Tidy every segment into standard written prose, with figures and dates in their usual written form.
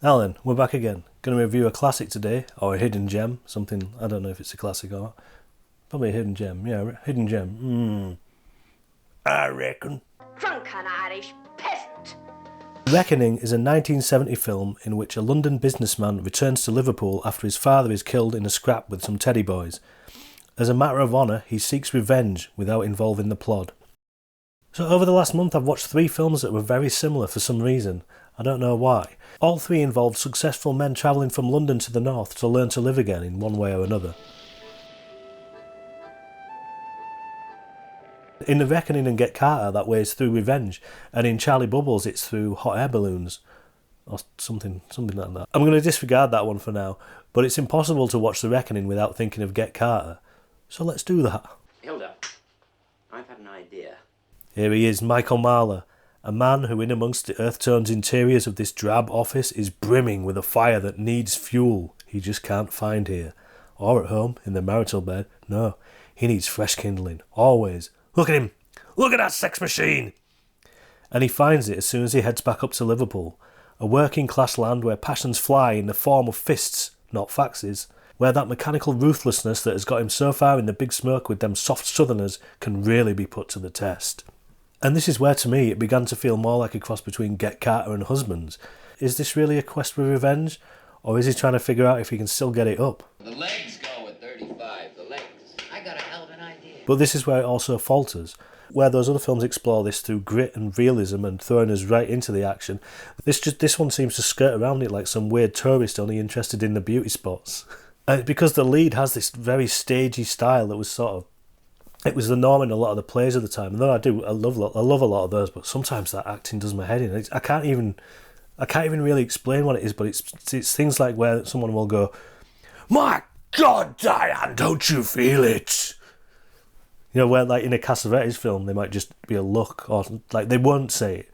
Alan, we're back again. Going to review a classic today, or a hidden gem. Something, I don't know if it's a classic or not. Probably a hidden gem. Yeah, hidden gem. I reckon. Drunken Irish peasant. Reckoning is a 1970 film in which a London businessman returns to Liverpool after his father is killed in a scrap with some teddy boys. As a matter of honour, he seeks revenge without involving the plot. So over the last month I've watched 3 films that were very similar for some reason. I don't know why. All 3 involved successful men travelling from London to the north to learn to live again in one way or another. In The Reckoning and Get Carter, that way is through revenge, and in Charlie Bubbles it's through hot air balloons, or something like that. I'm going to disregard that one for now, but it's impossible to watch The Reckoning without thinking of Get Carter, so let's do that. Hilda, I've had an idea. Here he is, Michael Marler, a man who in amongst the earth-toned interiors of this drab office is brimming with a fire that needs fuel he just can't find here. Or at home, in the marital bed. No, he needs fresh kindling, always. Look at him! Look at that sex machine! And he finds it as soon as he heads back up to Liverpool, a working-class land where passions fly in the form of fists, not faxes, where that mechanical ruthlessness that has got him so far in the big smoke with them soft southerners can really be put to the test. And this is where, to me, it began to feel more like a cross between Get Carter and Husbands. Is this really a quest for revenge? Or is he trying to figure out if he can still get it up? The legs go at 35, the legs. I got a hell of an idea. But this is where it also falters. Where those other films explore this through grit and realism and throwing us right into the action, this one seems to skirt around it like some weird tourist only interested in the beauty spots. And because the lead has this very stagey style that was it was the norm in a lot of the plays of the time. And though I love a lot of those, but sometimes that acting does my head in. I can't even really explain what it is, but it's things like where someone will go, "My God, Diane, don't you feel it?" You know, where like in a Cassavetes film, they might just be a look, or like they won't say it.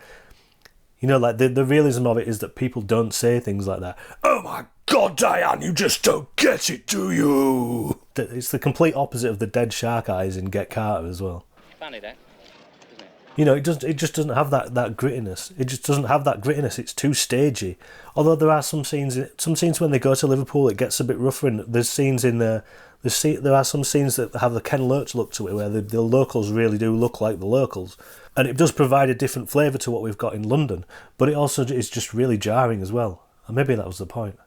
You know, like the realism of it is that people don't say things like that. "Oh my God, Diane, you just don't get it, do you?" It's the complete opposite of the dead shark eyes in Get Carter as well. Funny that, isn't it? You know, it just doesn't have that grittiness. It just doesn't have that grittiness. It's too stagey. Although there are some scenes when they go to Liverpool, it gets a bit rougher. And there's scenes in there. There are some scenes that have the Ken Loach look to it, where the locals really do look like the locals, and it does provide a different flavour to what we've got in London. But it also is just really jarring as well. And maybe that was the point.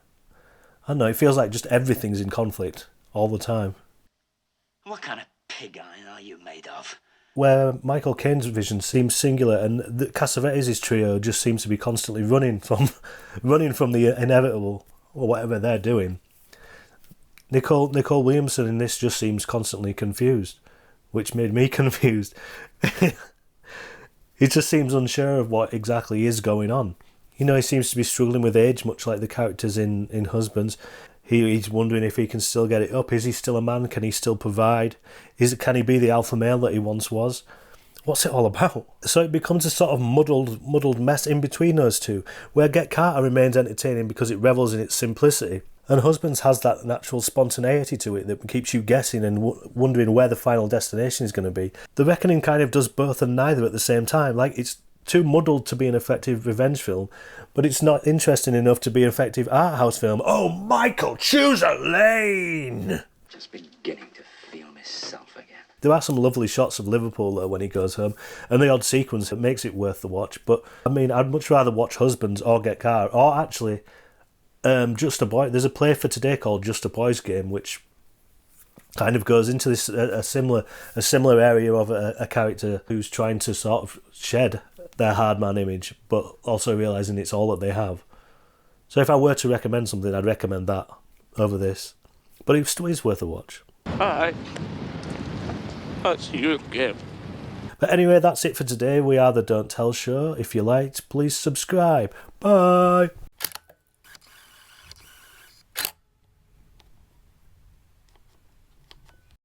I don't know. It feels like just everything's in conflict all the time. What kind of pig iron are you made of? Where Michael Caine's vision seems singular, and the Cassavetes' trio just seems to be constantly running from the inevitable or whatever they're doing. Nicole Williamson in this just seems constantly confused, which made me confused. He just seems unsure of what exactly is going on. You know, he seems to be struggling with age, much like the characters in Husbands. He's wondering if he can still get it up. Is he still a man? Can he still provide? Can he be the alpha male that he once was? What's it all about? So it becomes a sort of muddled mess in between those two, where Get Carter remains entertaining because it revels in its simplicity, and Husbands has that natural spontaneity to it that keeps you guessing and wondering where the final destination is going to be. The Reckoning kind of does both and neither at the same time. Like, it's too muddled to be an effective revenge film, but it's not interesting enough to be an effective art house film. Oh, Michael, choose a lane! Just beginning to feel myself again. There are some lovely shots of Liverpool though when he goes home, and the odd sequence that makes it worth the watch. But I mean, I'd much rather watch Husbands or Get Carter, or actually Just a Boy. There's a play for today called Just a Boy's Game, which kind of goes into this a similar area of a character who's trying to sort of shed their hard man image, but also realising it's all that they have. So if I were to recommend something, I'd recommend that over this. But it still is worth a watch. Hi. That's you again. But anyway, that's it for today. We are the Don't Tell Show. If you liked, please subscribe. Bye!